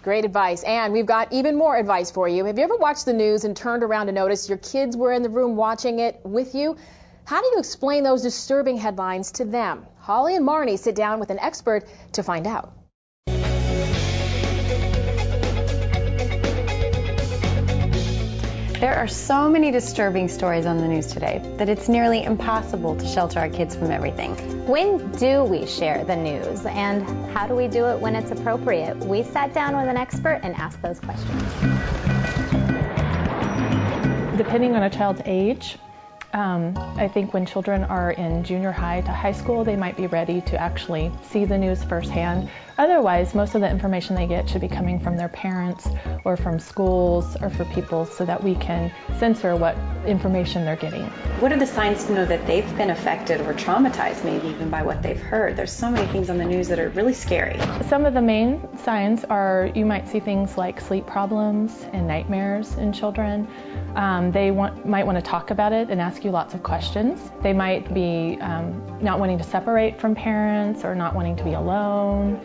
Great advice. And we've got even more advice for you. Have you ever watched the news and turned around to notice your kids were in the room watching it with you? How do you explain those disturbing headlines to them? Holly and Marni sit down with an expert to find out. There are so many disturbing stories on the news today that it's nearly impossible to shelter our kids from everything. When do we share the news, and how do we do it when it's appropriate? We sat down with an expert and asked those questions. Depending on a child's age, I think when children are in junior high to high school, they might be ready to actually see the news firsthand. Otherwise, most of the information they get should be coming from their parents or from schools or for people so that we can censor what information they're getting. What are the signs to know that they've been affected or traumatized maybe even by what they've heard? There's so many things on the news that are really scary. Some of the main signs are you might see things like sleep problems and nightmares in children. They might want to talk about it and ask you lots of questions. They might be not wanting to separate from parents or not wanting to be alone.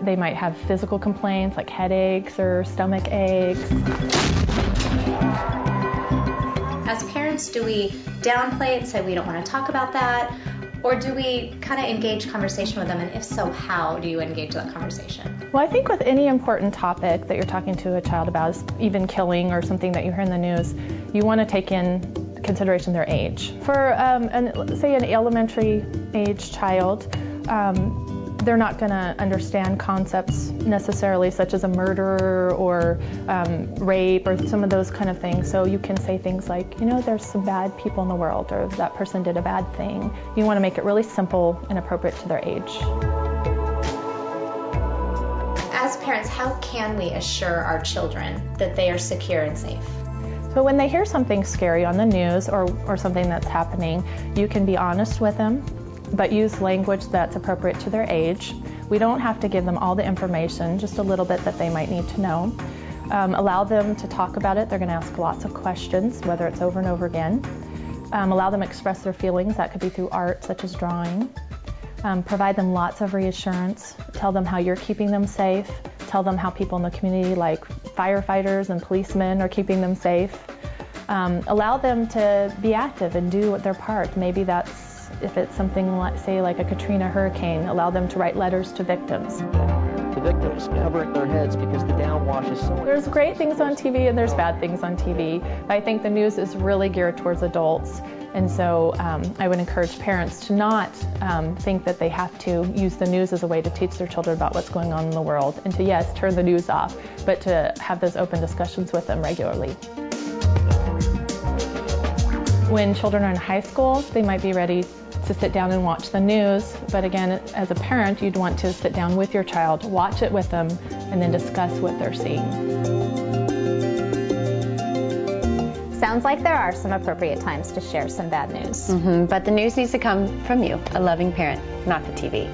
They might have physical complaints like headaches or stomach aches. As parents, do we downplay it and say we don't want to talk about that? Or do we kind of engage conversation with them? And if so, how do you engage that conversation? Well, I think with any important topic that you're talking to a child about, even killing or something that you hear in the news, you want to take in consideration their age. For, say, an elementary age child, they're not going to understand concepts necessarily such as a murder or rape or some of those kind of things. So you can say things like, you know, there's some bad people in the world or that person did a bad thing. You want to make it really simple and appropriate to their age. As parents, how can we assure our children that they are secure and safe? So when they hear something scary on the news or something that's happening, you can be honest with them, but use language that's appropriate to their age. We don't have to give them all the information, just a little bit that they might need to know. Allow them to talk about it. They're going to ask lots of questions, whether it's over and over again. Allow them to express their feelings. That could be through art, such as drawing. Provide them lots of reassurance. Tell them how you're keeping them safe. Tell them how people in the community, like firefighters and policemen, are keeping them safe. Allow them to be active and do their part. Maybe that's if it's something like, say, like a Katrina hurricane, allow them to write letters to victims. The victims covering their heads because the downwash is so... There's great things on TV and there's bad things on TV. I think the news is really geared towards adults. And so I would encourage parents to not think that they have to use the news as a way to teach their children about what's going on in the world. And to, yes, turn the news off, but to have those open discussions with them regularly. When children are in high school, they might be ready to sit down and watch the news, but again, as a parent, you'd want to sit down with your child, watch it with them, and then discuss what they're seeing. Sounds like there are some appropriate times to share some bad news. But the news needs to come from you, a loving parent, not the TV.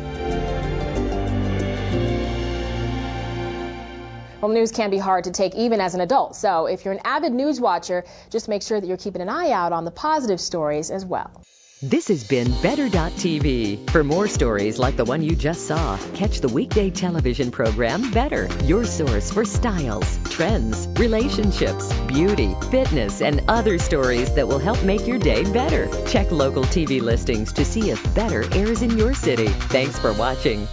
Well, news can be hard to take even as an adult, so if you're an avid news watcher, just make sure that you're keeping an eye out on the positive stories as well. This has been Better.tv. For more stories like the one you just saw, catch the weekday television program Better, your source for styles, trends, relationships, beauty, fitness, and other stories that will help make your day better. Check local TV listings to see if Better airs in your city. Thanks for watching.